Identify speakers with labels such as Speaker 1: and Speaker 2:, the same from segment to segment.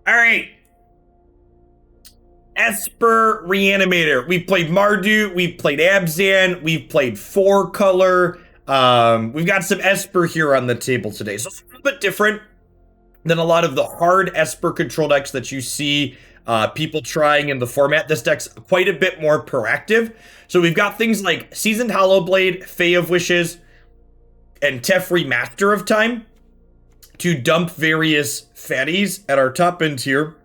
Speaker 1: All right. Esper Reanimator. We've played Mardu, we've played Abzan, we've played 4-color. We've got some Esper here on the table today. So it's a little bit different than a lot of the hard Esper control decks that you see people trying in the format. This deck's quite a bit more proactive. So we've got things like Seasoned Hallowblade, Fae of Wishes, and Teferi Master of Time to dump various fatties at our top end here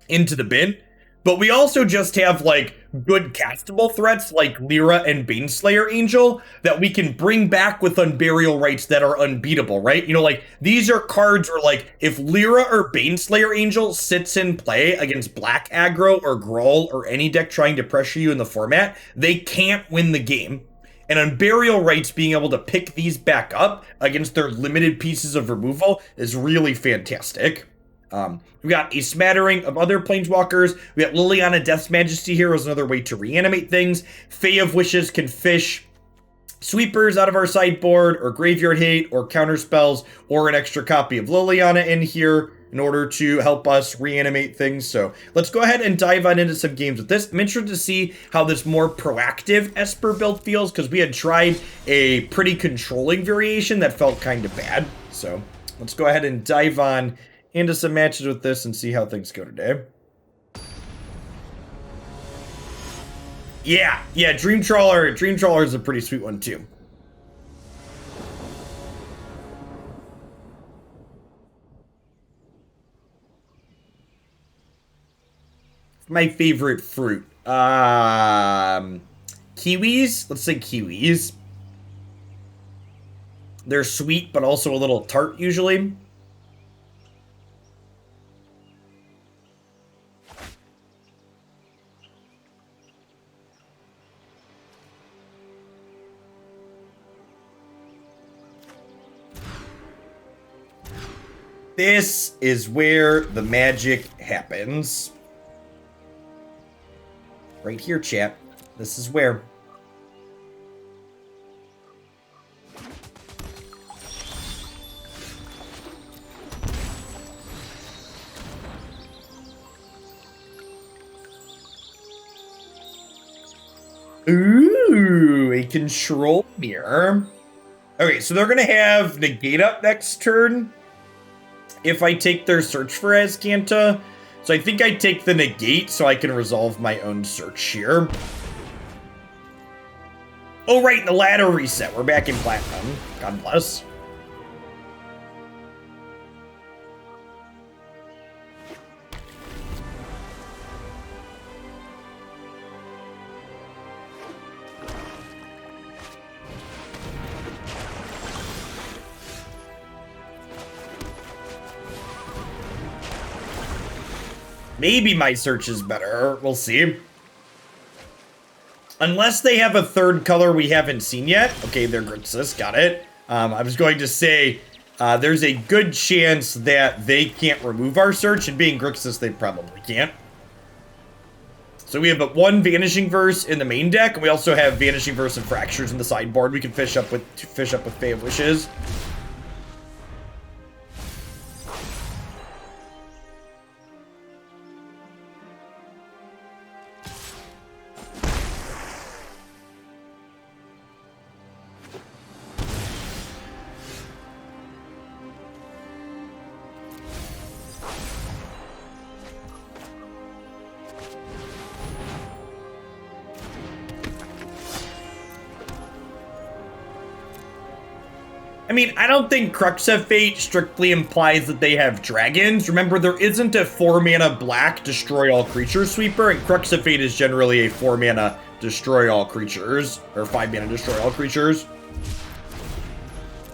Speaker 1: into the bin. But we also just have, like, good castable threats like Lyra and Baneslayer Angel that we can bring back with Unburial Rites that are unbeatable, right? You know, like, these are cards where, like, if Lyra or Baneslayer Angel sits in play against Black Aggro or Gruul or any deck trying to pressure you in the format, they can't win the game. And Unburial Rites being able to pick these back up against their limited pieces of removal is really fantastic. We got a smattering of other planeswalkers. We got Liliana Death's Majesty here as another way to reanimate things. Fae of Wishes can fish sweepers out of our sideboard, or graveyard hate, or counter spells, or an extra copy of Liliana in here in order to help us reanimate things. So let's go ahead and dive on into some games with this. I'm interested to see how this more proactive Esper build feels, because we had tried a pretty controlling variation that felt kind of bad. So let's go ahead and dive on into some matches with this and see how things go today. Yeah, Dream Trawler. Dream Trawler is a pretty sweet one too. My favorite fruit. Kiwis? Let's say kiwis. They're sweet, but also a little tart usually. This is where the magic happens. Right here, chat. This is where. Ooh, a control mirror. Okay, so they're going to have Negate up next turn if I take their search for Azcanta. So I think I take the Negate so I can resolve my own search here. Oh, right, the ladder reset. We're back in Platinum. God bless. Maybe my search is better. We'll see. Unless they have a third color we haven't seen yet. Okay, they're Grixis. Got it. I was going to say, there's a good chance that they can't remove our search, and being Grixis, they probably can't. So we have but one Vanishing Verse in the main deck, and we also have Vanishing Verse and Fractures in the sideboard. We can fish up with Fae of Wishes. I mean, I don't think Crux of Fate strictly implies that they have dragons. Remember, there isn't a 4-mana black destroy all creatures sweeper, and Crux of Fate is generally a 4-mana destroy all creatures, or 5-mana destroy all creatures.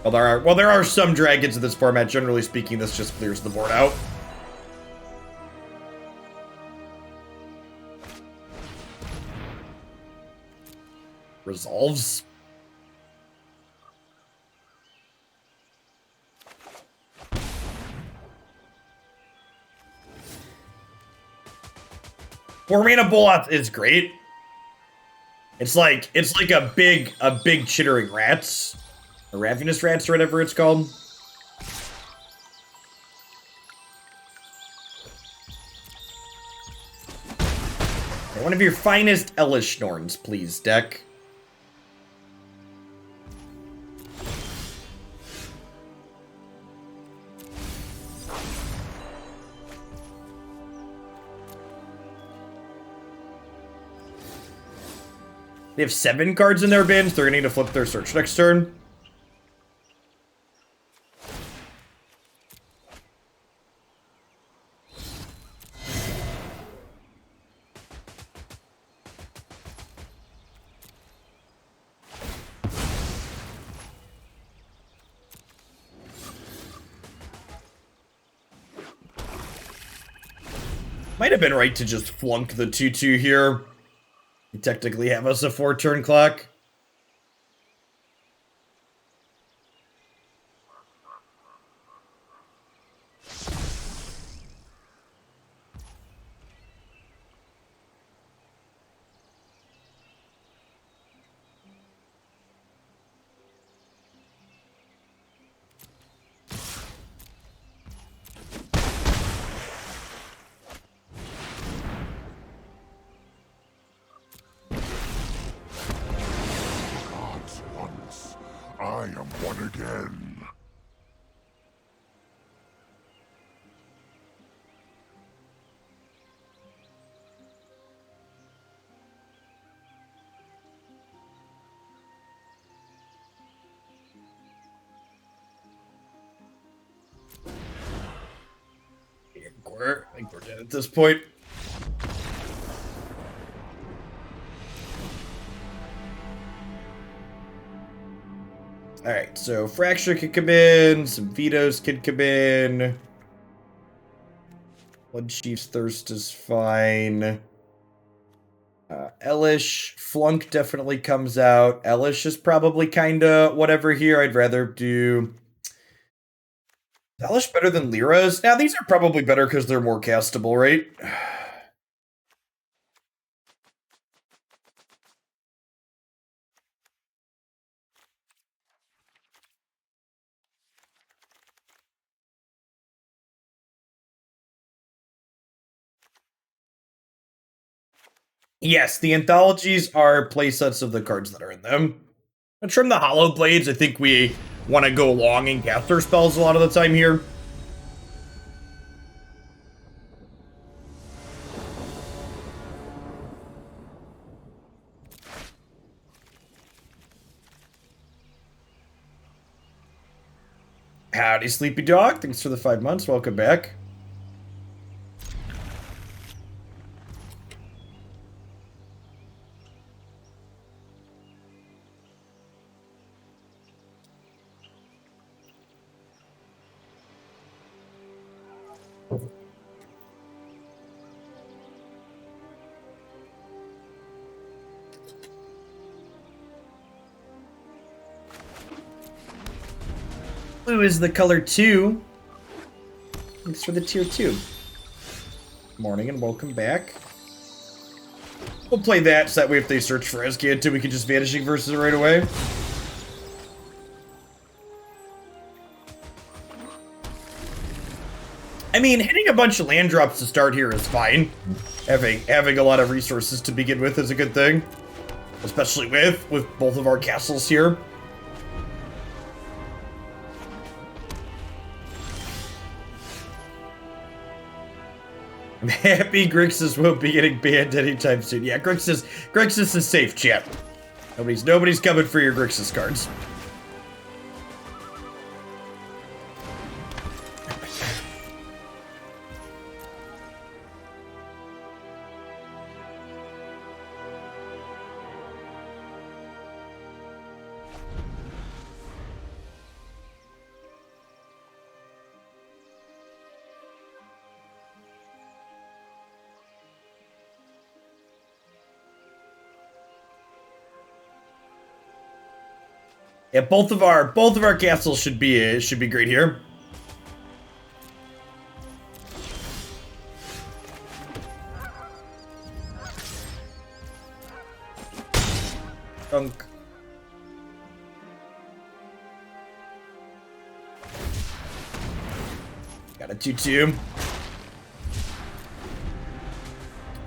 Speaker 1: Well, there are some dragons in this format. Generally speaking, this just clears the board out. Resolves. Four-mana Boloth is great. It's like a big chittering rats. Or ravenous rats or whatever it's called. One of your finest Elesh Norns, please, deck. They have 7 cards in their bins. They're going to need to flip their search next turn. Might have been right to just flunk the 2/2 here. You technically have us a 4-turn clock.
Speaker 2: I am one again.
Speaker 1: I think we're dead at this point. Alright, so Fracture could come in, some Vetoes could come in. Bloodchief's Thirst is fine. Elesh, Flunk definitely comes out. Elesh is probably kinda whatever here. I'd rather do... Is Elesh better than Lyra's? Now, these are probably better because they're more castable, right? Yes, the anthologies are playsets of the cards that are in them. And trim the Hallowblades, I think we want to go long and cast our spells a lot of the time here. Howdy, Sleepy Dog. Thanks for the 5 months. Welcome back. Blue is the color 2. Thanks for the tier 2. Morning and welcome back. We'll play that so that way if they search for Azcanta, we can just Vanishing Verse it right away. I mean, hitting a bunch of land drops to start here is fine. Having a lot of resources to begin with is a good thing. Especially with both of our castles here. I'm happy Grixis won't be getting banned anytime soon. Yeah, Grixis is safe, chat. Nobody's coming for your Grixis cards. Yeah, both of our castles should be great here. Dunk. Got a 2/2.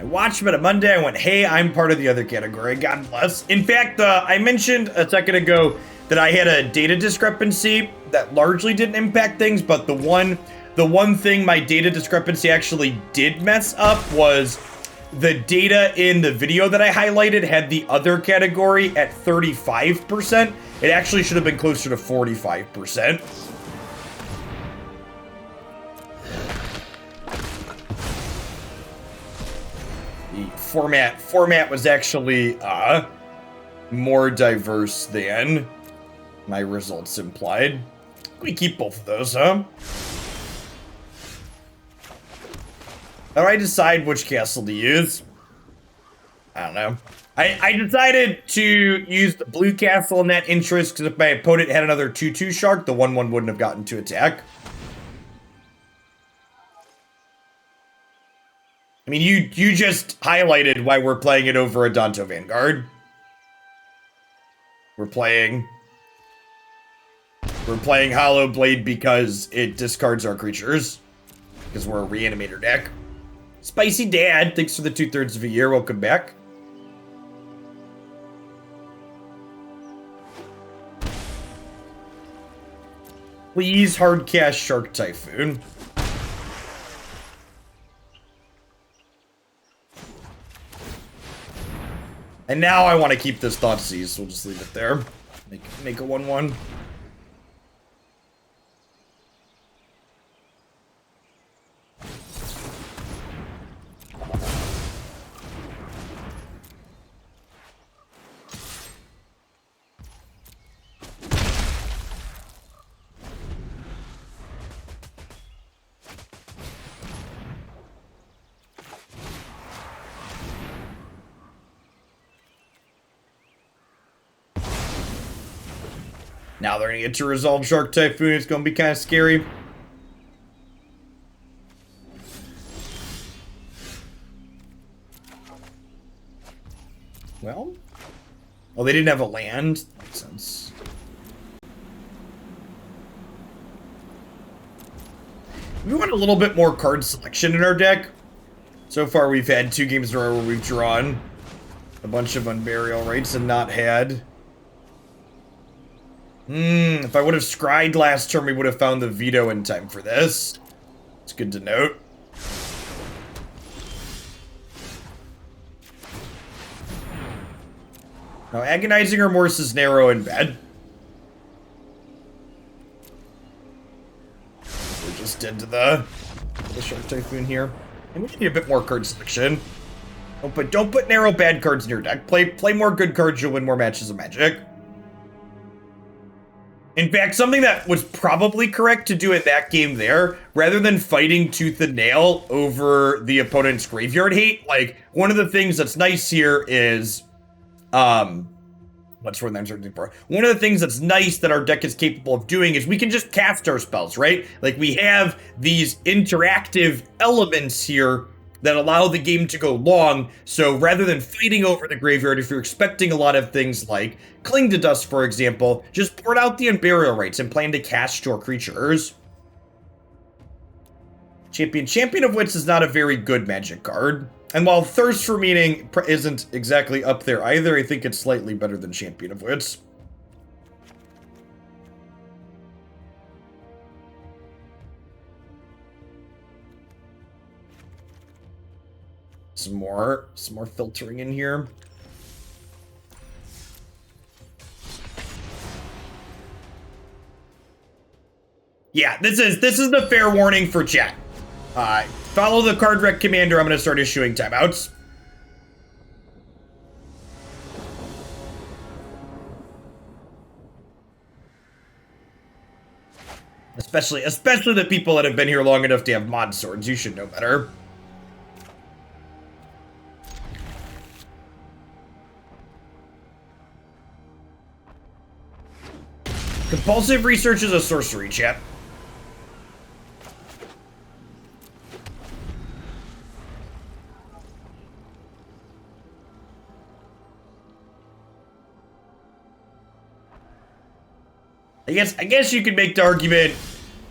Speaker 1: I watched him on a Monday. I went, hey, I'm part of the other category. God bless. In fact, I mentioned a second ago that I had a data discrepancy that largely didn't impact things, but the one thing my data discrepancy actually did mess up was the data in the video that I highlighted had the other category at 35%. It actually should have been closer to 45%. The format was actually more diverse than my results implied. We keep both of those, huh? How do I decide which castle to use? I don't know. I decided to use the blue castle in that interest because if my opponent had another 2/2 shark, the 1/1 wouldn't have gotten to attack. I mean, you just highlighted why we're playing it over a Danto Vanguard. We're playing Hallowblade because it discards our creatures. Because we're a Reanimator deck. Spicy Dad, thanks for the 2/3 of a year. Welcome back. Please hard cast Shark Typhoon. And now I want to keep this Thoughtseize, so we'll just leave it there. Make a 1/1. Now they're gonna get to resolve Shark Typhoon. It's gonna be kind of scary. Well, oh, they didn't have a land. That makes sense. We want a little bit more card selection in our deck. So far, we've had 2 games in a row where we've drawn a bunch of Unburial Rites and not had. If I would have scryed last turn, we would have found the veto in time for this. It's good to note. Now, Agonizing Remorse is narrow and bad. We're just dead to the Shark Typhoon here. And we need a bit more card selection. Don't put narrow bad cards in your deck. Play more good cards, you'll win more matches of Magic. In fact, something that was probably correct to do in that game there, rather than fighting tooth and nail over the opponent's graveyard hate, like, one of the things that's nice here is, what's the word I'm searching for? One of the things that's nice that our deck is capable of doing is we can just cast our spells, right? Like, we have these interactive elements here that allow the game to go long, so rather than fighting over the graveyard, if you're expecting a lot of things like Cling to Dust, for example, just port out the Unburial Rites and plan to cast your creatures. Champion of Wits is not a very good Magic card. And while Thirst for Meaning isn't exactly up there either, I think it's slightly better than Champion of Wits. Some more filtering in here. Yeah, this is the fair warning for chat. Follow the card rec commander. I'm going to start issuing timeouts. Especially the people that have been here long enough to have mod swords. You should know better. Compulsive Research is a sorcery, chat. I guess you could make the argument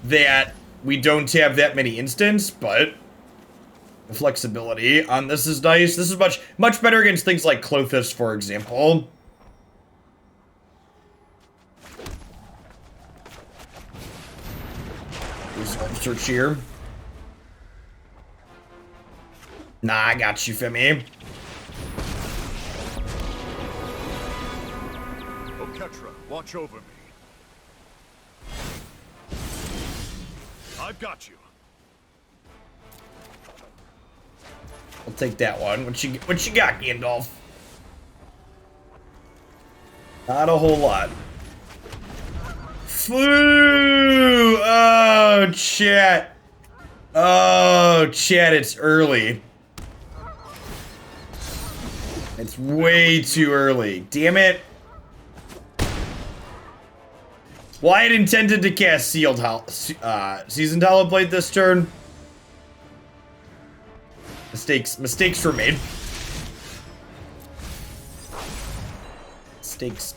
Speaker 1: that we don't have that many instants, but The flexibility on this is nice. This is much better against things like Clothis, for example. Search here. Nah, I got you, Femi.
Speaker 3: Oketra, watch over me. I've got you.
Speaker 1: I'll take that one. What you got, Gandalf? Not a whole lot. Foo! Oh, chat. Oh, chat, it's early. It's way too early. Damn it. Well, I had intended to cast Seasoned Hallowblade this turn. Mistakes were made.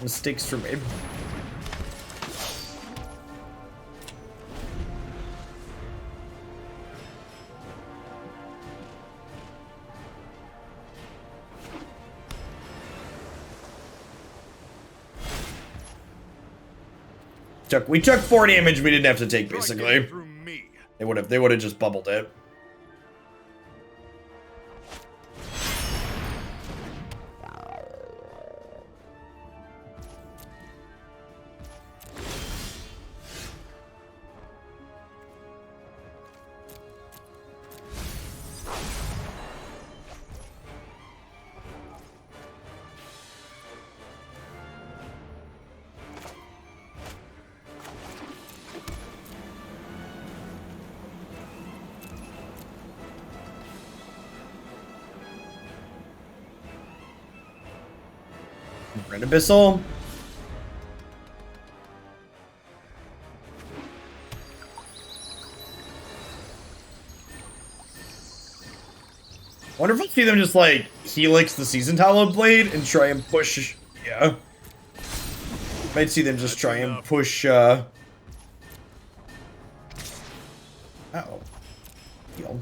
Speaker 1: Mistakes were made. We took 4 damage we didn't have to take, basically. They would have just bubbled it. Red Abyssal. Wonder if we'll see them just like Helix the Seasoned Hallowblade and try and push. Yeah. Might see them just try and push. Uh-oh. Heal.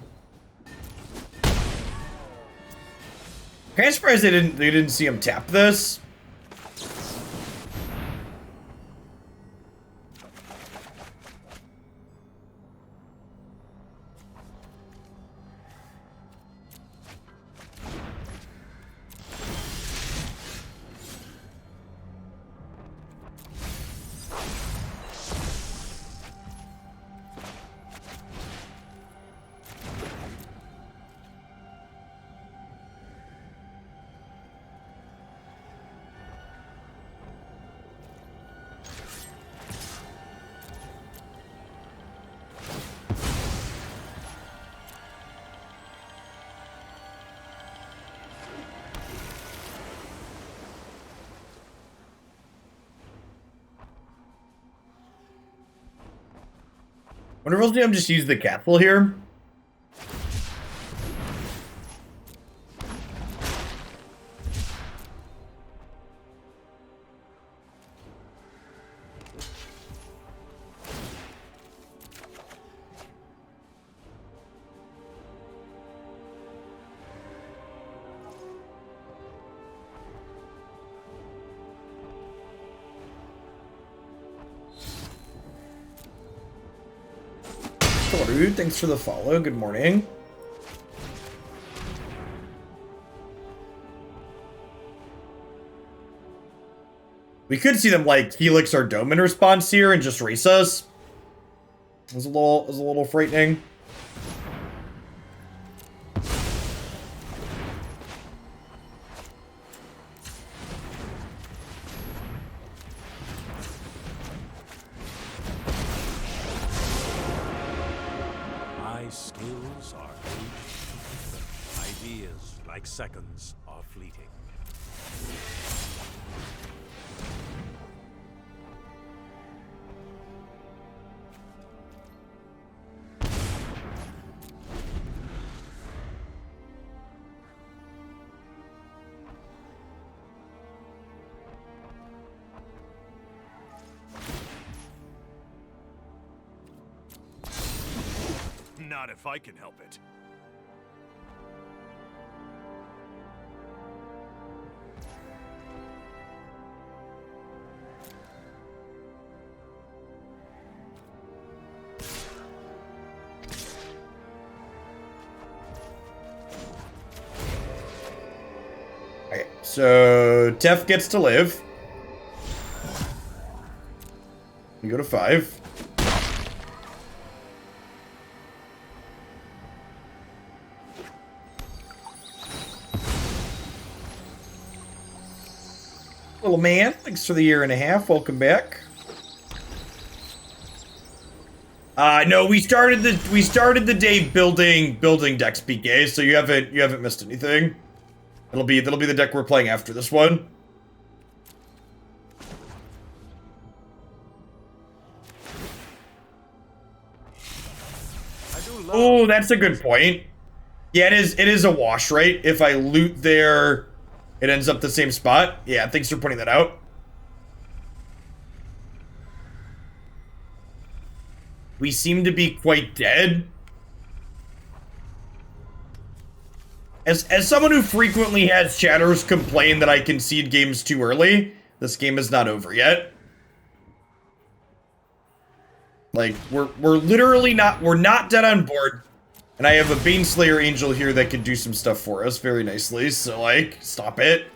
Speaker 1: Kind of surprised they didn't see him tap this. Wonder if we'll see him just use the castle here. Thanks for the follow. Good morning. We could see them like Helix our Dome in response here and just race us. It was a little frightening.
Speaker 3: Seconds are fleeting. Not if I can help it.
Speaker 1: So Tef gets to live. We go to 5. Little man, thanks for the 1.5 years. Welcome back. No, we started the day building decks, PK, so you haven't missed anything. That'll be the deck we're playing after this one. Oh, that's a good point. Yeah, it is a wash, right? If I loot there, it ends up the same spot. Yeah, thanks for pointing that out. We seem to be quite dead. As someone who frequently has chatters complain that I concede games too early, this game is not over yet. Like, we're literally not, we're not dead on board. And I have a Baneslayer Angel here that can do some stuff for us very nicely, so like, stop it.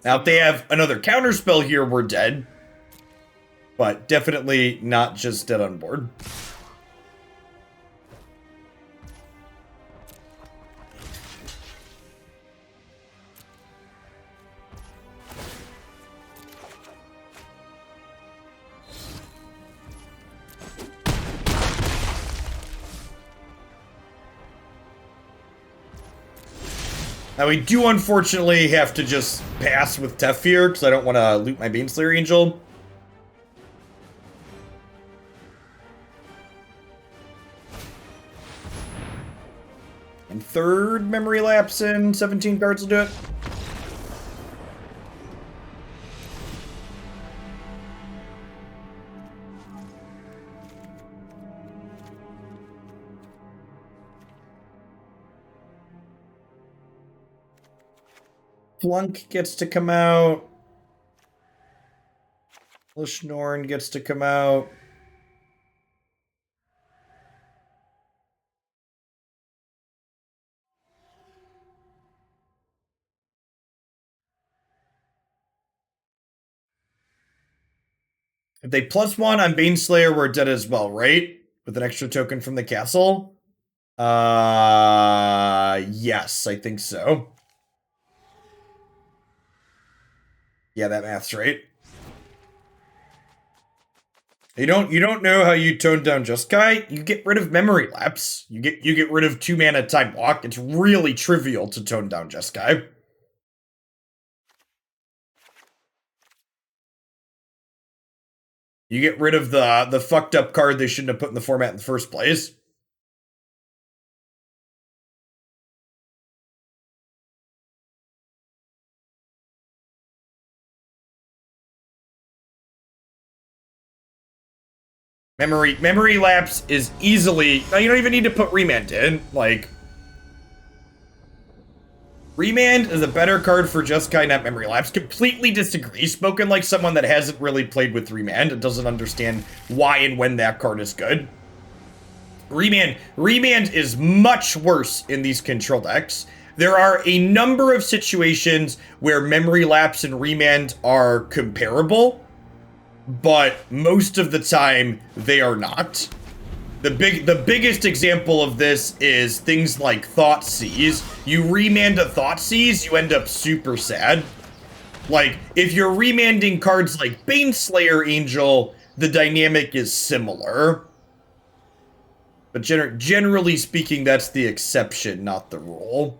Speaker 1: Now, if they have another counterspell here, we're dead. But definitely not just dead on board. Now, we do unfortunately have to just pass with Tef here, because I don't want to loot my Baneslayer Angel. And third memory lapse in 17 cards will do it. Flunk gets to come out. Norn gets to come out. If they +1 on Baneslayer, we're dead as well, right? With an extra token from the castle? Yes, I think so. Yeah, that math's right. You don't know how you tone down Jeskai? You get rid of memory lapse. You get rid of 2 mana time walk. It's really trivial to tone down Jeskai. You get rid of the fucked up card they shouldn't have put in the format in the first place. Memory lapse is easily... Now, you don't even need to put Remand in. Like... Remand is a better card for Jeskai, not Memory Lapse. Completely disagree. Spoken like someone that hasn't really played with Remand and doesn't understand why and when that card is good. Remand is much worse in these control decks. There are a number of situations where Memory Lapse and Remand are comparable, but most of the time they are not. The biggest example of this is things like Thoughtseize. You remand a Thoughtseize, you end up super sad. Like, if you're remanding cards like Baneslayer Angel, the dynamic is similar. But generally speaking, that's the exception, not the rule.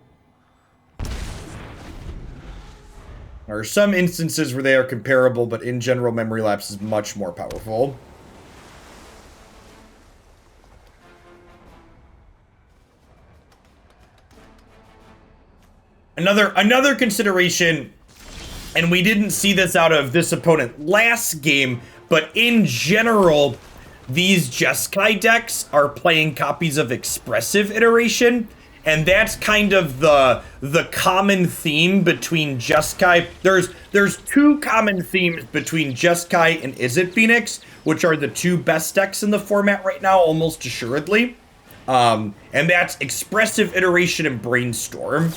Speaker 1: There are some instances where they are comparable, but in general, Memory Lapse is much more powerful. Another consideration, and we didn't see this out of this opponent last game, but in general, these Jeskai decks are playing copies of Expressive Iteration, and that's kind of the common theme between Jeskai. There's two common themes between Jeskai and Izzet Phoenix, which are the two best decks in the format right now, almost assuredly. And that's Expressive Iteration and Brainstorm.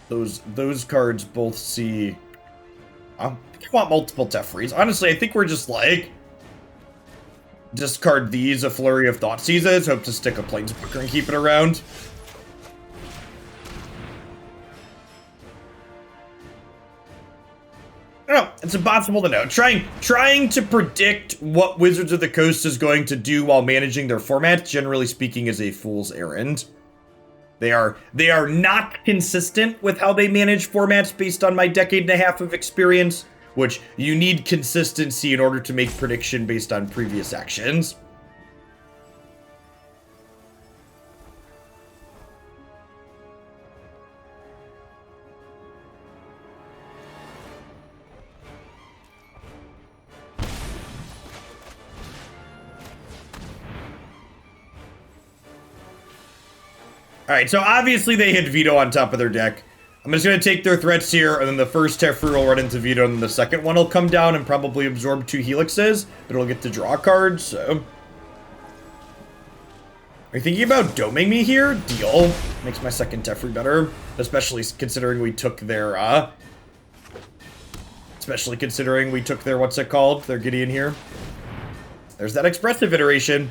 Speaker 1: Those cards both see... I want multiple Teferis. Honestly, I think we're just like... discard these, a flurry of Thoughtseizes, hope to stick a Planeswalker and keep it around. I don't know, it's impossible to know. Trying to predict what Wizards of the Coast is going to do while managing their format, generally speaking, is a fool's errand. They are not consistent with how they manage formats based on my decade and a half of experience, which you need consistency in order to make prediction based on previous actions. Alright, so obviously they hit Veto on top of their deck. I'm just going to take their threats here, and then the first Teferi will run into Veto, and then the second one will come down and probably absorb 2 Helixes, but it'll get to draw cards, so... Are you thinking about doming me here? Deal. Makes my second Teferi better, especially considering we took their, what's it called? Their Gideon here. There's that Expressive Iteration.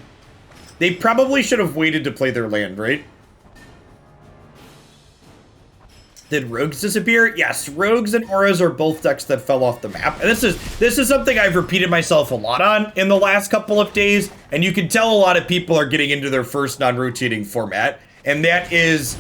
Speaker 1: They probably should have waited to play their land, right? Did Rogues disappear? Yes, Rogues and Auras are both decks that fell off the map. And this is something I've repeated myself a lot on in the last couple of days, and you can tell a lot of people are getting into their first non-rotating format. And that is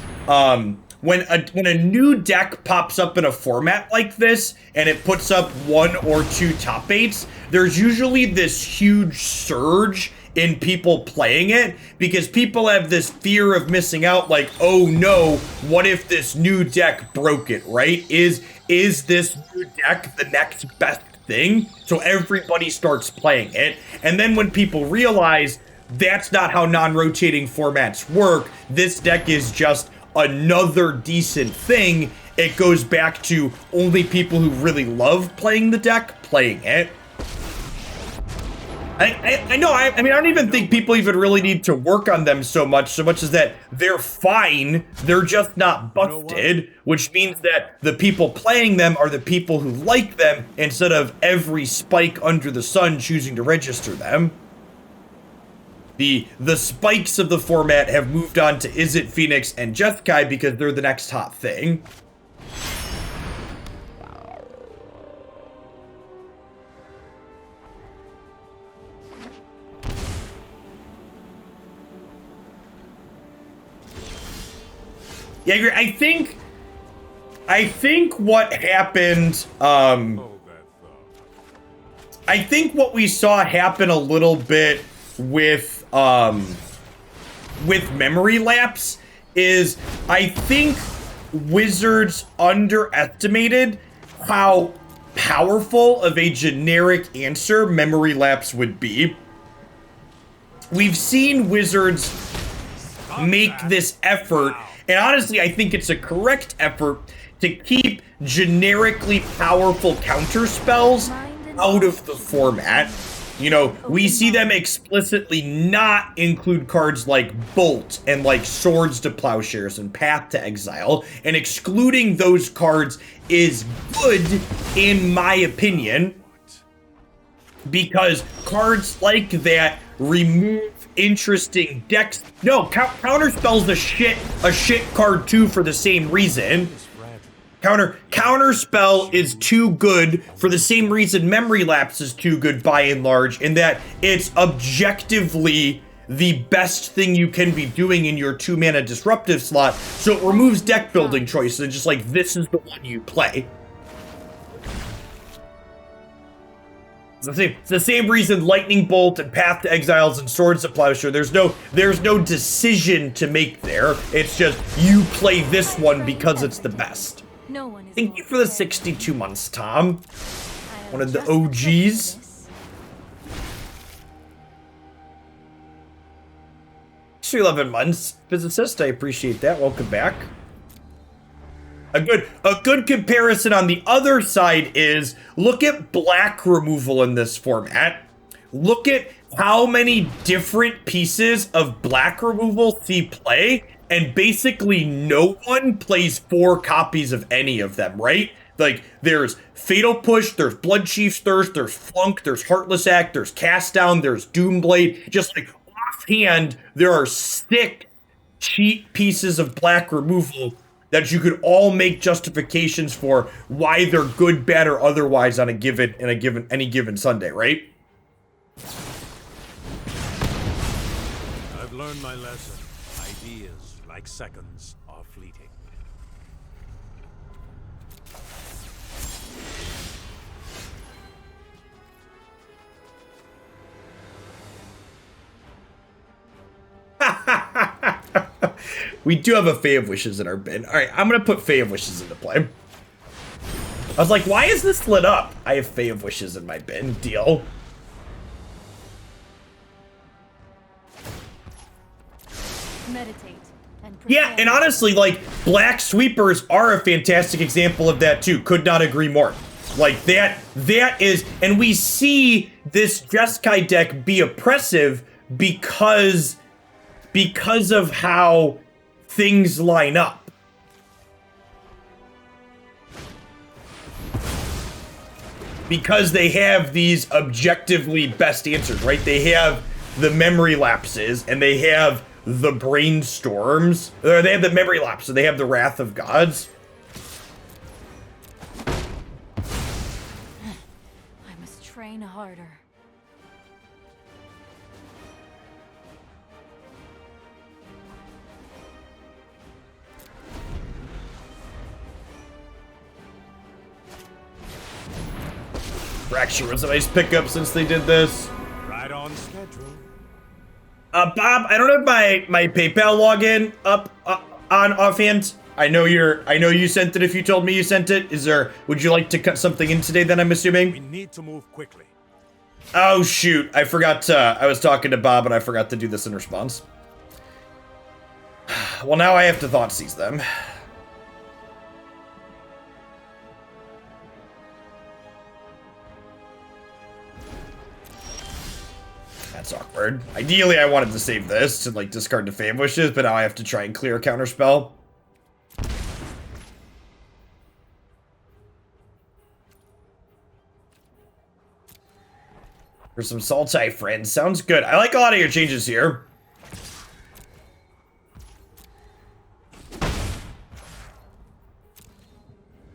Speaker 1: when a new deck pops up in a format like this and it puts up 1 or 2 top 8s, there's usually this huge surge in people playing it, because people have this fear of missing out, like, oh no, what if this new deck broke it, right? Is this new deck the next best thing? So everybody starts playing it, and then when people realize that's not how non-rotating formats work, this deck is just another decent thing, it goes back to only people who really love playing the deck playing it. I know, I mean, I don't even think people even really need to work on them so much as that they're fine, they're just not busted, which means that the people playing them are the people who like them, instead of every spike under the sun choosing to register them. The spikes of the format have moved on to Izzet Phoenix and Jeskai because they're the next hot thing. Yeah, I think what happened, I think what we saw happen a little bit with memory lapse is I think Wizards underestimated how powerful of a generic answer memory lapse would be. We've seen Wizards make this effort, and honestly, I think it's a correct effort to keep generically powerful counter spells out of the format. You know, we see them explicitly not include cards like Bolt and like Swords to Plowshares and Path to Exile, and excluding those cards is good in my opinion, because cards like that remove interesting decks. No, counter spell's a shit card too for the same reason. Counter spell is too good for the same reason memory lapse is too good by and large, in that it's objectively the best thing you can be doing in your 2-mana disruptive slot, so it removes deck building choices and just like, this is the one you play. It's the same reason Lightning Bolt and Path to Exiles and Swords to Plowshare. There's no decision to make there. It's just you play this one because it's the best. Thank you for the 62 months, Tom. One of the OGs. 11 months. Physicist, I appreciate that. Welcome back. A good comparison on the other side is look at black removal in this format. Look at how many different pieces of black removal see play, and basically no one plays 4 copies of any of them, right? Like, there's Fatal Push, there's Bloodchief's Thirst, there's Flunk, there's Heartless Act, there's Cast Down, there's Doomblade. Just like offhand, there are 6 cheap pieces of black removal that you could all make justifications for why they're good, bad, or otherwise on any given Sunday, right?
Speaker 3: I've learned my lesson. Ideas, like seconds, are fleeting.
Speaker 1: We do have a Fae of Wishes in our bin. All right, I'm going to put Fae of Wishes into play. I was like, why is this lit up? I have Fae of Wishes in my bin. Deal.
Speaker 4: Meditate and
Speaker 1: Yeah, and honestly, like, Black Sweepers are a fantastic example of that, too. Could not agree more. Like, that is... And we see this Jeskai deck be oppressive because of how things line up. Because they have these objectively best answers, right? They have the memory lapses, and they have the brainstorms. Or they have the memory lapse, so they have the Wrath of Gods.
Speaker 4: I must train harder.
Speaker 1: Fracture was a nice pickup since they did this.
Speaker 3: Right on schedule.
Speaker 1: Bob, I don't have my PayPal login up on offhand. I know you sent it if you told me you sent it. Would you like to cut something in today then, I'm assuming?
Speaker 3: We need to move quickly.
Speaker 1: Oh shoot, I forgot I was talking to Bob and I forgot to do this in response. Well, now I have to Thoughtseize them. That's awkward. Ideally, I wanted to save this to, like, discard the Fae of Wishes, but now I have to try and clear a counterspell. For some Sultai friends. Sounds good. I like a lot of your changes here.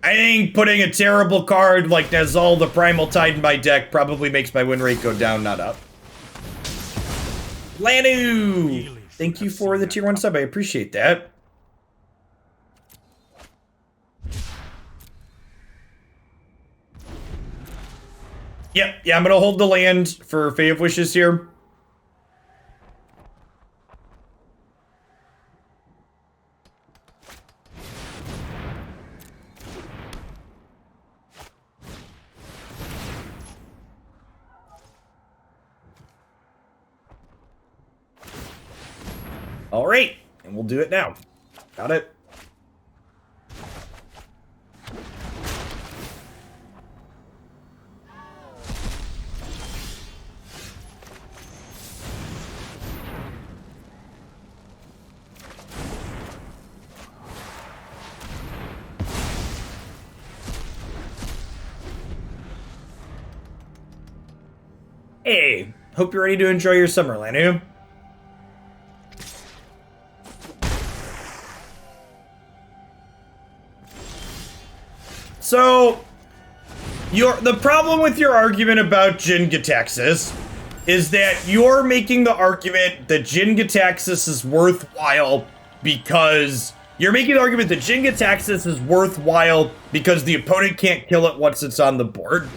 Speaker 1: I think putting a terrible card like Nazal the Primal Tide in my deck probably makes my win rate go down, not up. Lanu! Thank you for the tier 1 sub. I appreciate that. Yep, yeah, I'm gonna hold the land for Fae of Wishes here. All right, and we'll do it now. Got it. Hey, hope you're ready to enjoy your summer, Lanu. So, the problem with your argument about Jin Gitaxias is that you're making the argument that Jin Gitaxias is worthwhile because... You're making the argument that Jin Gitaxias is worthwhile because the opponent can't kill it once it's on the board.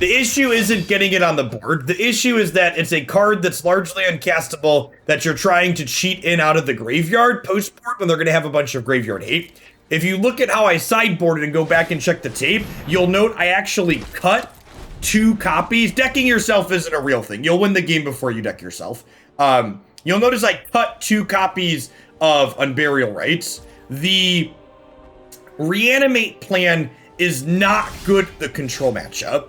Speaker 1: The issue isn't getting it on the board. The issue is that it's a card that's largely uncastable that you're trying to cheat in out of the graveyard post-board when they're going to have a bunch of graveyard hate. If you look at how I sideboarded and go back and check the tape, you'll note I actually cut 2 copies. Decking yourself isn't a real thing. You'll win the game before you deck yourself. You'll notice I cut 2 copies of Unburial Rites. The Reanimate plan is not good at the control matchup.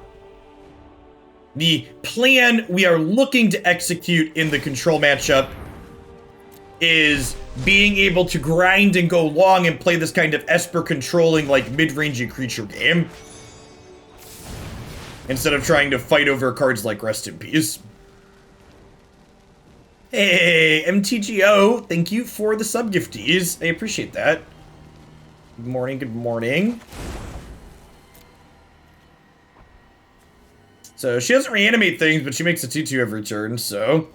Speaker 1: The plan we are looking to execute in the control matchup is being able to grind and go long and play this kind of Esper controlling, like, mid-rangey creature game, instead of trying to fight over cards like Rest in Peace. Hey, MTGO, thank you for the sub-gifties. I appreciate that. Good morning, good morning. So, she doesn't reanimate things, but she makes a 2/2 every turn, so...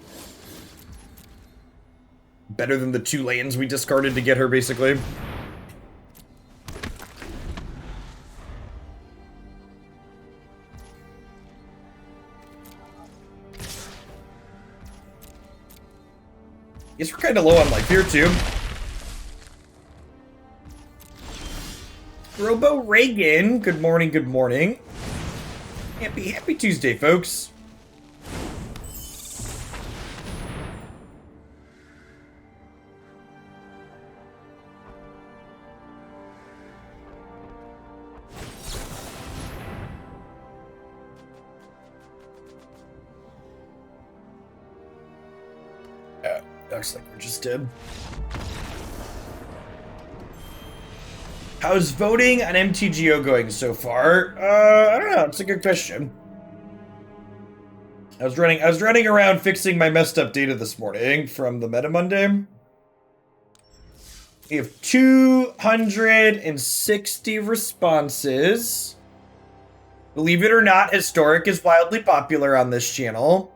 Speaker 1: better than the 2 lands we discarded to get her, basically. Guess we're kind of low on life here, too. Robo Reagan, good morning, good morning. Happy Tuesday, folks. Looks like we're just dead. How's voting on MTGO going so far? I don't know. It's a good question. I was running around fixing my messed up data this morning from the Meta Monday. We have 260 responses. Believe it or not, Historic is wildly popular on this channel.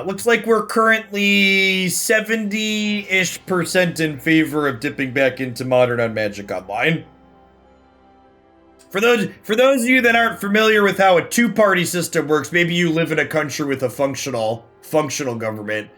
Speaker 1: Looks like we're currently 70-ish% in favor of dipping back into Modern on Magic Online. For those of you that aren't familiar with how a 2-party system works, maybe you live in a country with a functional government.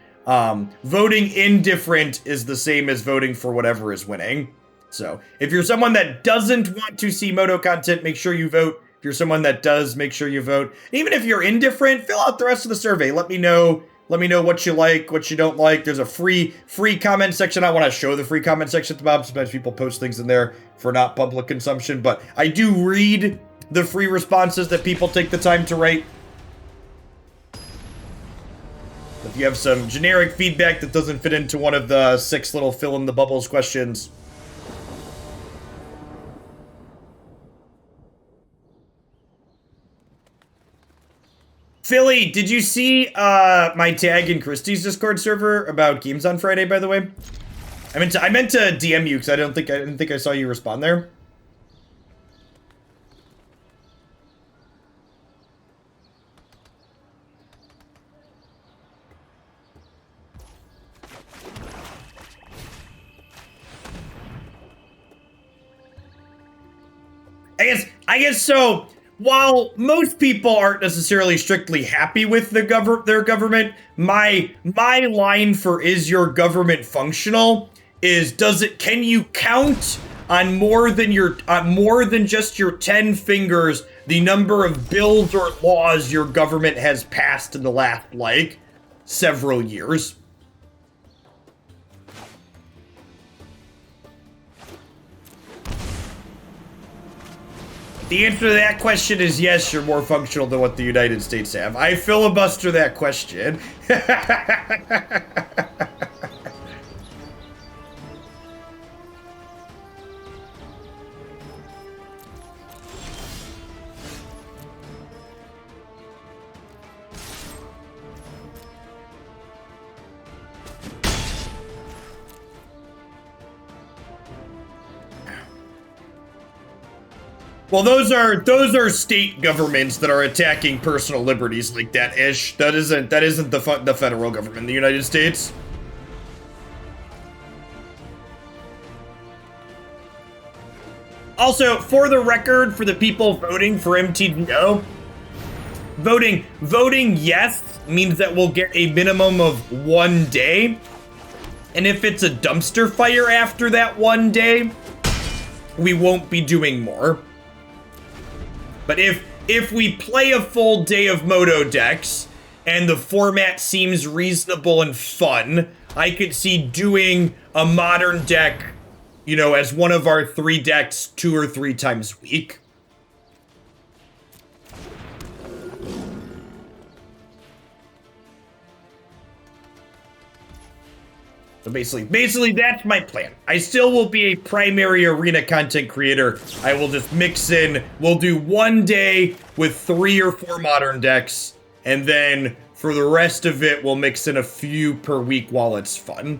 Speaker 1: Voting indifferent is the same as voting for whatever is winning. So, if you're someone that doesn't want to see Moto content, make sure you vote. If you're someone that does, make sure you vote. Even if you're indifferent, fill out the rest of the survey. Let me know what you like, what you don't like. There's a free comment section. I want to show the free comment section at the bottom. Sometimes people post things in there for not public consumption, but I do read the free responses that people take the time to write. If you have some generic feedback that doesn't fit into one of the 6 little fill in the bubbles questions, Philly, did you see my tag in Christie's Discord server about games on Friday, by the way? I meant to DM you because I didn't think I saw you respond there. I guess so. While most people aren't necessarily strictly happy with their government, my line for is your government functional is can you count on more than just your 10 fingers the number of bills or laws your government has passed in the last several years? The answer to that question is yes, you're more functional than what the United States have. I filibuster that question. Well, those are state governments that are attacking personal liberties like that ish. That isn't the federal government in the United States. Also, for the record, for the people voting for MTGO, voting yes means that we'll get a minimum of 1 day. And if it's a dumpster fire after that 1 day, we won't be doing more. But if we play a full day of Moto decks and the format seems reasonable and fun, I could see doing a modern deck, you know, as one of our 3 decks 2 or 3 times a week. So basically that's my plan. I still will be a primary arena content creator. I will just mix in, we'll do 1 day with 3 or 4 modern decks, and then for the rest of it, we'll mix in a few per week while it's fun.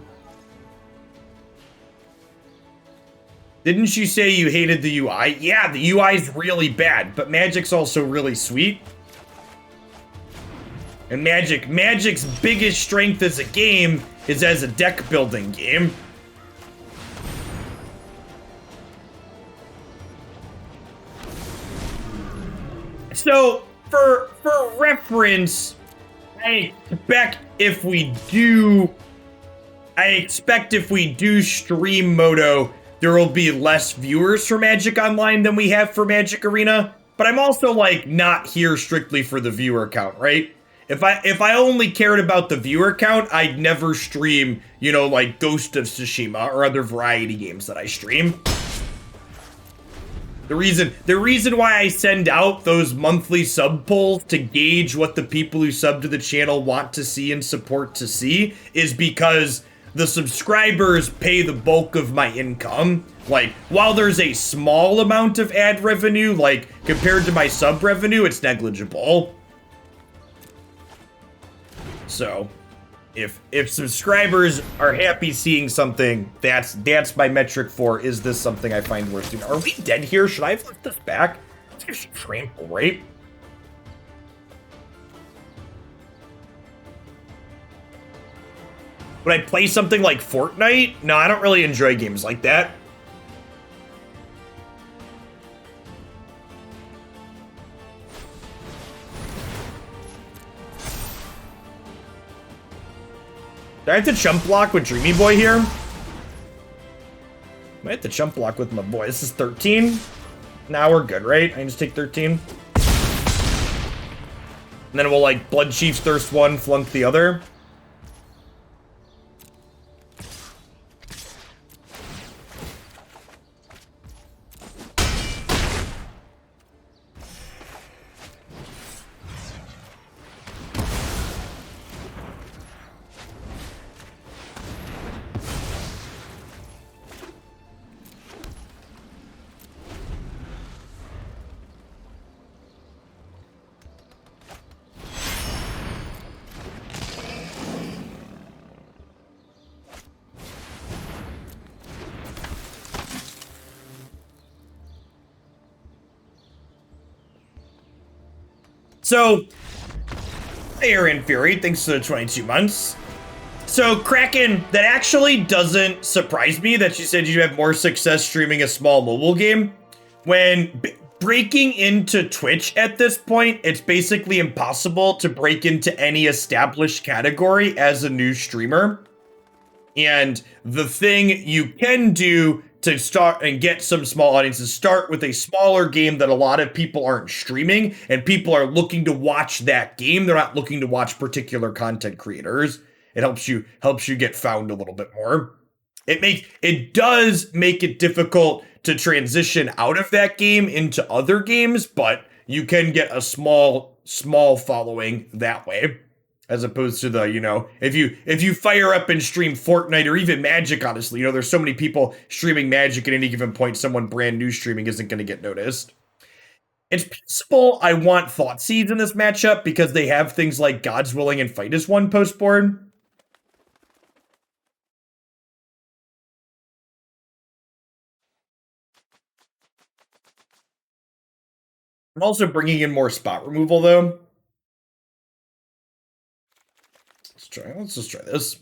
Speaker 1: Didn't you say you hated the UI? Yeah, the UI is really bad, but Magic's also really sweet. And Magic's biggest strength as a game is as a deck building game. So, for reference, I expect if we do stream Moto, there will be less viewers for Magic Online than we have for Magic Arena. But I'm also, like, not here strictly for the viewer count, right? If I only cared about the viewer count, I'd never stream, you know, like Ghost of Tsushima or other variety games that I stream. The reason why I send out those monthly sub polls to gauge what the people who sub to the channel want to see and support to see is because the subscribers pay the bulk of my income. Like, while there's a small amount of ad revenue, like, compared to my sub revenue, it's negligible. So, if subscribers are happy seeing something, that's my metric for, is this something I find worth doing? Are we dead here? Should I have left this back? Let's give some trample, right? Would I play something like Fortnite? No, I don't really enjoy games like that. Do I have to chump block with Dreamy Boy here? I have to chump block with my boy. This is 13. Now we're good, right? I can just take 13. And then we'll, like, Bloodchief's Thirst 1, Flunk the other. So, hey, Aaron Fury, thanks for the 22 months. So, Kraken, that actually doesn't surprise me that you said you have more success streaming a small mobile game. When breaking into Twitch at this point, it's basically impossible to break into any established category as a new streamer. And the thing you can do to start and get some small audiences, start with a smaller game that a lot of people aren't streaming, and people are looking to watch that game. They're not looking to watch particular content creators. It helps you get found a little bit more. It does make it difficult to transition out of that game into other games, but you can get a small following that way. As opposed to the, you know, if you fire up and stream Fortnite or even Magic, honestly, you know, there's so many people streaming Magic at any given point, someone brand new streaming isn't going to get noticed. It's possible I want Thoughtseize in this matchup because they have things like God's Willing and Fight as One post-board. I'm also bringing in more spot removal, though. Let's just try this.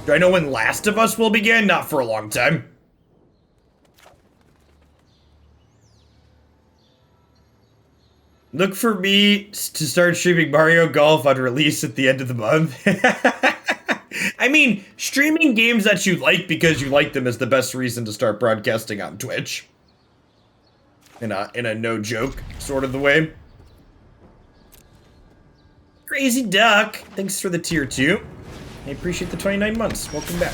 Speaker 1: Do I know when Last of Us will begin? Not for a long time. Look for me to start streaming Mario Golf on release at the end of the month. I mean, streaming games that you like because you like them is the best reason to start broadcasting on Twitch. In a no joke sort of the way. Crazy Duck, thanks for the tier 2. I appreciate the 29 months. Welcome back.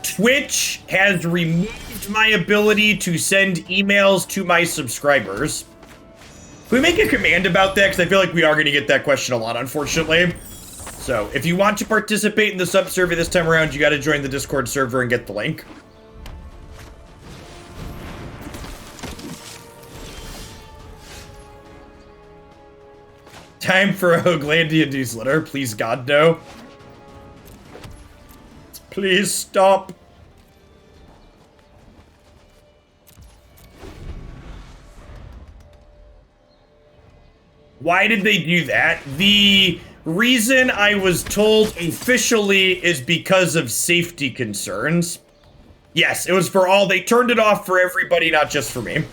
Speaker 1: Twitch has removed my ability to send emails to my subscribers. Can we make a command about that? Because I feel like we are going to get that question a lot, unfortunately. So, if you want to participate in the sub-survey this time around, you got to join the Discord server and get the link. Time for a Hoaglandia newsletter. Please, God, no. Please stop. Why did they do that? The reason I was told officially is because of safety concerns. Yes, it was for all. They turned it off for everybody, not just for me.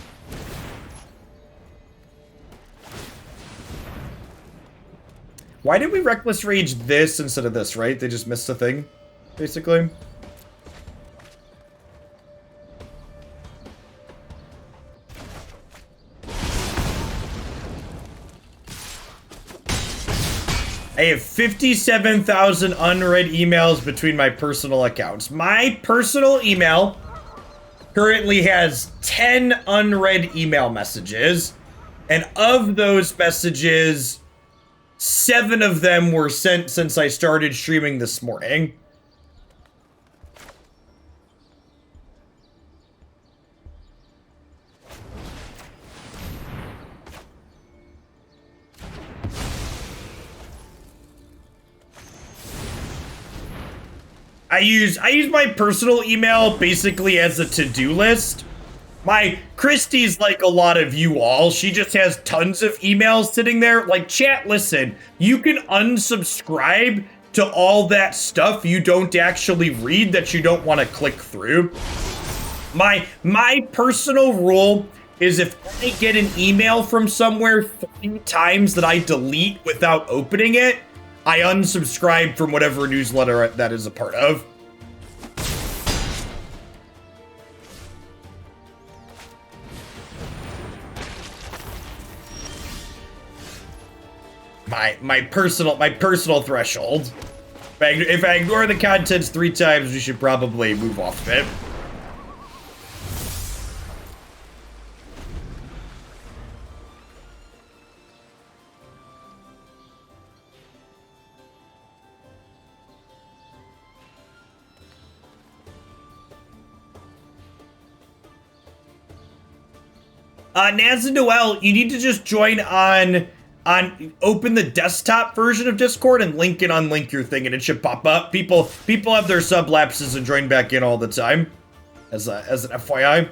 Speaker 1: Why did we Reckless Rage this instead of this, right? They just missed a thing, basically. I have 57,000 unread emails between my personal accounts. My personal email currently has 10 unread email messages. And of those messages, 7 of them were sent since I started streaming this morning. I use my personal email basically as a to-do list. My Christie's like a lot of you all. She just has tons of emails sitting there. Like, chat, listen, you can unsubscribe to all that stuff you don't actually read that you don't want to click through. My personal rule is if I get an email from somewhere 3 times that I delete without opening it, I unsubscribe from whatever newsletter that is a part of. My personal threshold. If I ignore the contents 3 times, we should probably move off of it. Naz and Noel, you need to just join on open the desktop version of Discord and link it on Link Your Thing and it should pop up. People have their sub lapses and join back in all the time as an FYI.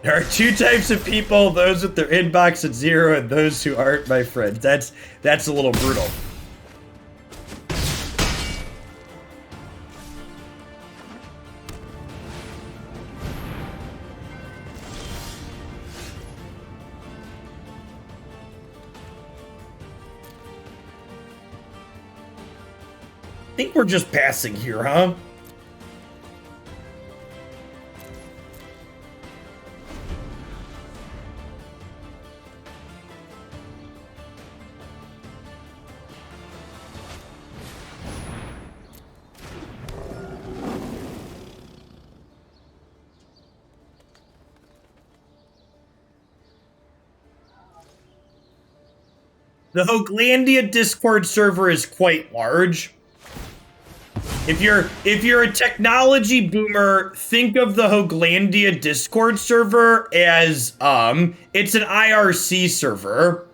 Speaker 1: There are 2 types of people, those with their inbox at 0 and those who aren't my friends. That's a little brutal. I think we're just passing here, huh? The Hoaglandia Discord server is quite large. If you're a technology boomer, think of the Hoglandia Discord server as it's an IRC server.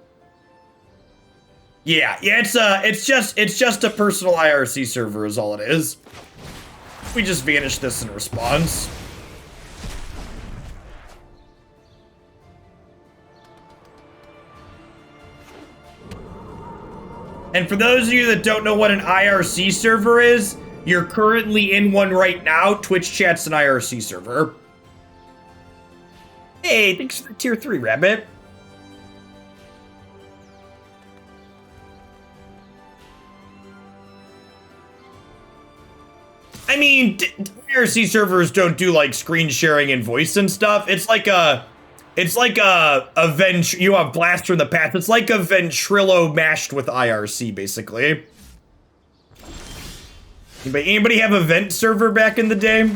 Speaker 1: Yeah, it's just a personal IRC server is all it is. We just vanish this in response. And for those of you that don't know what an IRC server is, you're currently in one right now. Twitch chat's an IRC server. Hey, thanks for the tier 3, Rabbit. I mean, IRC servers don't do like screen sharing and voice and stuff. It's like a you have Blast from the Past. It's like a Ventrilo mashed with IRC, basically. Anybody have a vent server back in the day?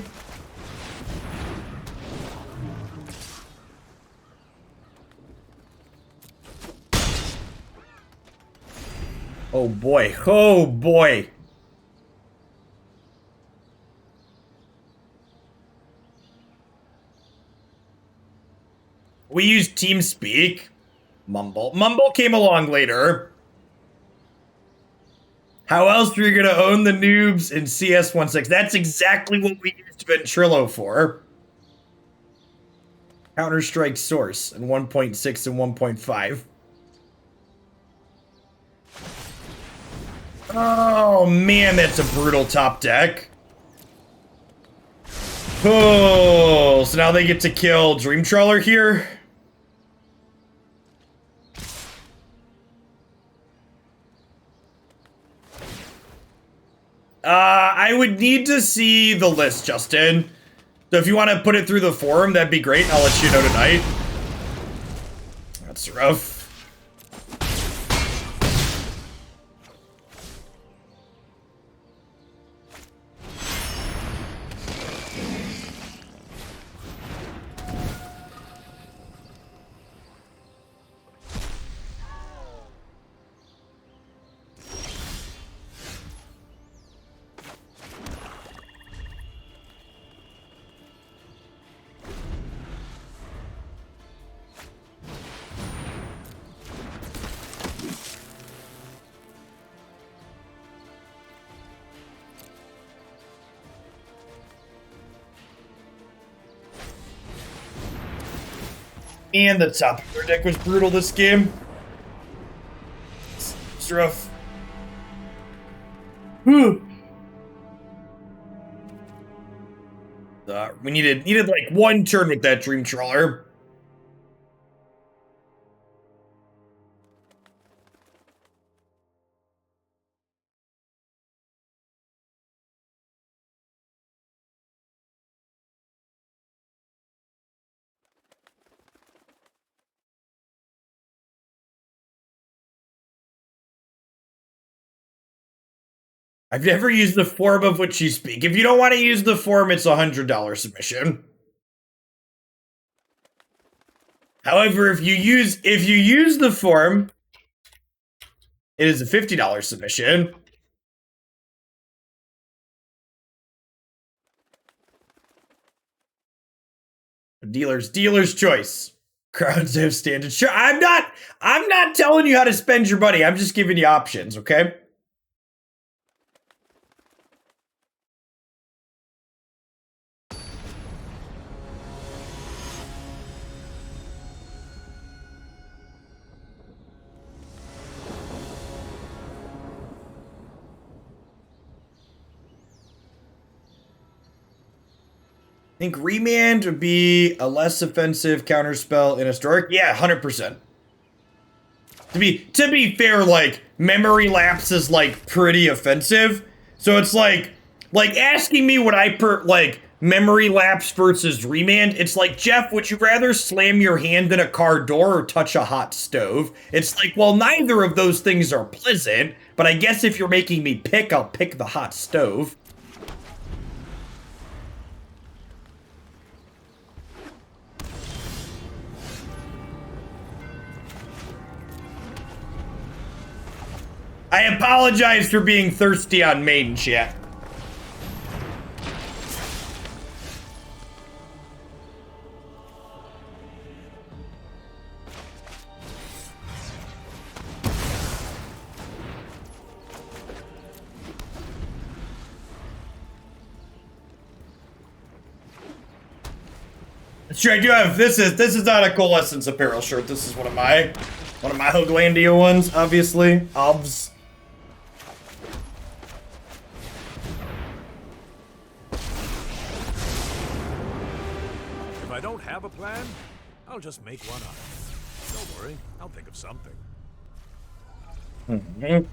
Speaker 1: Oh boy, oh boy. We used TeamSpeak. Mumble came along later. How else are you gonna own the noobs in CS16? That's exactly what we used Ventrilo for. Counter-Strike Source in 1.6 and 1.5. Oh man, that's a brutal top deck. Oh, so now they get to kill Dream Trawler here. I would need to see the list, Justin. So if you want to put it through the forum, that'd be great. I'll let you know tonight. That's rough. And the top of their deck was brutal this game. It's rough. Whew. We needed like one turn with that Dream Trawler. I've never used the form of which you speak. If you don't want to use the form, it's a $100 submission. However, if you use the form, it is a $50 submission. Dealer's choice. Crowds have standard. Sure, I'm not telling you how to spend your money. I'm just giving you options, okay? I think Remand would be a less offensive counterspell in Historic. Yeah, 100%. To be fair, like, Memory Lapse is, like, pretty offensive. So it's like asking me what I Memory Lapse versus Remand. It's like, Jeff, would you rather slam your hand in a car door or touch a hot stove? It's like, well, neither of those things are pleasant, but I guess if you're making me pick, I'll pick the hot stove. I apologize for being thirsty on main chat. Sure, I do have, this is not a Coalescence Apparel shirt. This is one of my Hooglandia ones, obviously. Obvs.
Speaker 3: If I don't have a plan, I'll just make one up. Don't worry, I'll think of something.
Speaker 1: Mm-hmm.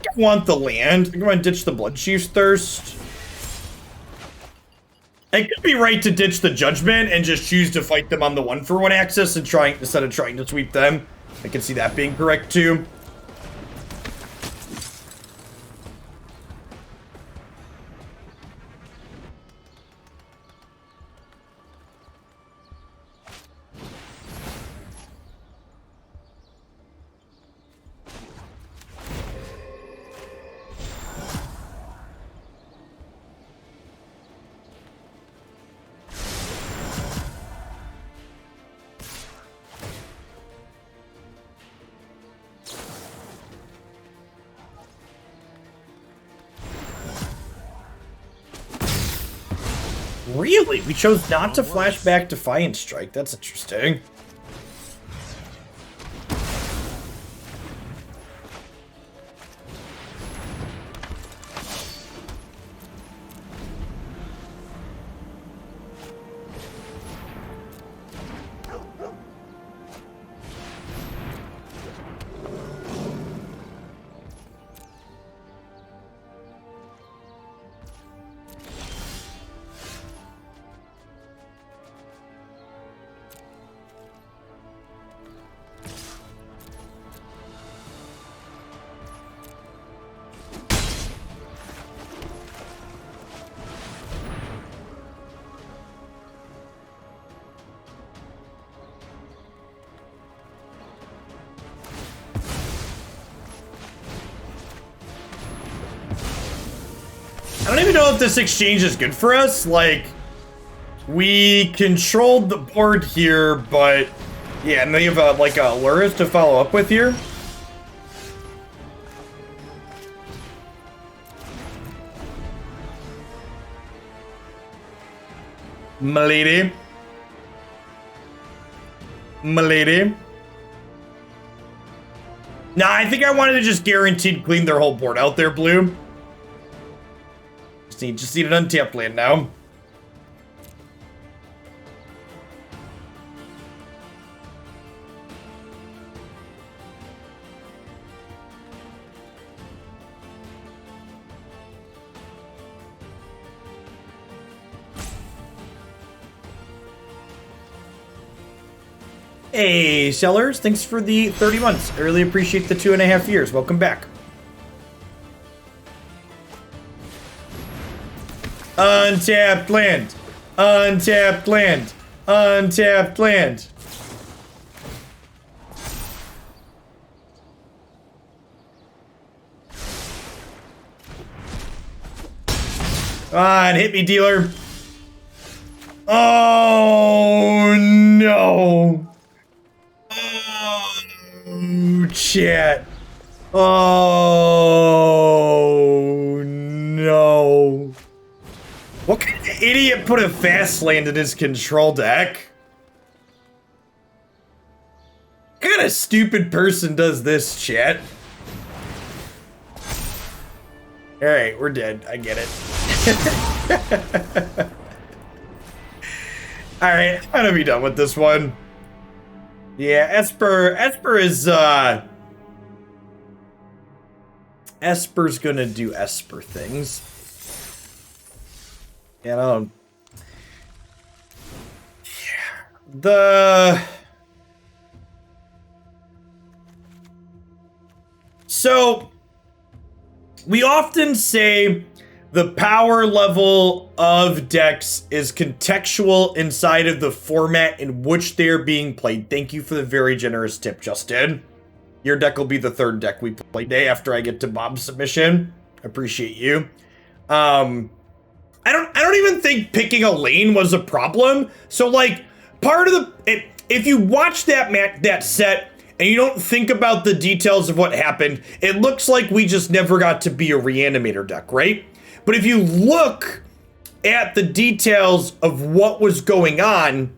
Speaker 1: I want the land. I want to ditch the Bloodchief's Thirst. It could be right to ditch the Judgment and just choose to fight them on the 1-for-1 axis and instead of trying to sweep them. I can see that being correct too. Really? We chose not to flash back Defiant Strike. That's interesting. I don't even know if this exchange is good for us. Like, we controlled the board here, but yeah, and they have like a Lurith to follow up with here. Milady. Milady. Nah, I think I wanted to just guaranteed clean their whole board out there, Blue. Just need an untapped land now. Hey, sellers, thanks for the 30 months. I really appreciate the 2.5 years. Welcome back. Untapped land. Untapped land. Untapped land. Come on, hit me, dealer. Oh, no. Oh, chat. Oh, no. What kind of idiot put a fast land in his control deck? What kind of stupid person does this, chat? Alright, we're dead. I get it. Alright, I'm gonna be done with this one. Yeah, Esper is, Esper's gonna do Esper things. You know, so we often say the power level of decks is contextual inside of the format in which they are being played. Thank you for the very generous tip, Justin. Your deck will be the third deck we play today after I get to Bob's submission. Appreciate you. I don't even think picking a lane was a problem. So like part of if you watch that set and you don't think about the details of what happened, it looks like we just never got to be a Reanimator deck, right? But if you look at the details of what was going on,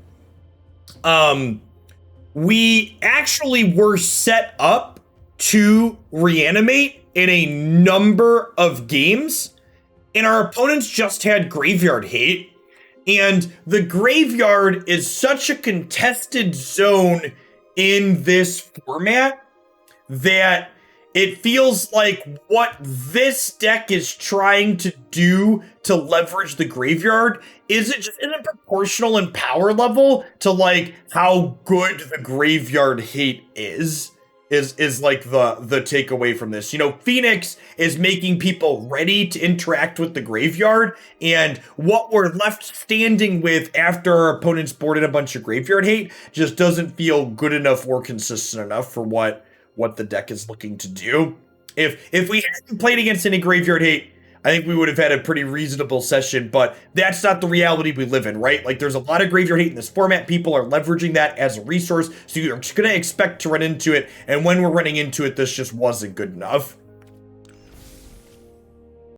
Speaker 1: we actually were set up to reanimate in a number of games, and our opponents just had graveyard hate. And the graveyard is such a contested zone in this format that it feels like what this deck is trying to do to leverage the graveyard isn't proportional in power level to like how good the graveyard hate is like the takeaway from this. You know, Phoenix is making people ready to interact with the graveyard, and what we're left standing with after our opponents boarded a bunch of graveyard hate just doesn't feel good enough or consistent enough for what the deck is looking to do. If we hadn't played against any graveyard hate, I think we would have had a pretty reasonable session, but that's not the reality we live in, right? Like, there's a lot of graveyard hate in this format. People are leveraging that as a resource, so you're just going to expect to run into it, and when we're running into it, this just wasn't good enough.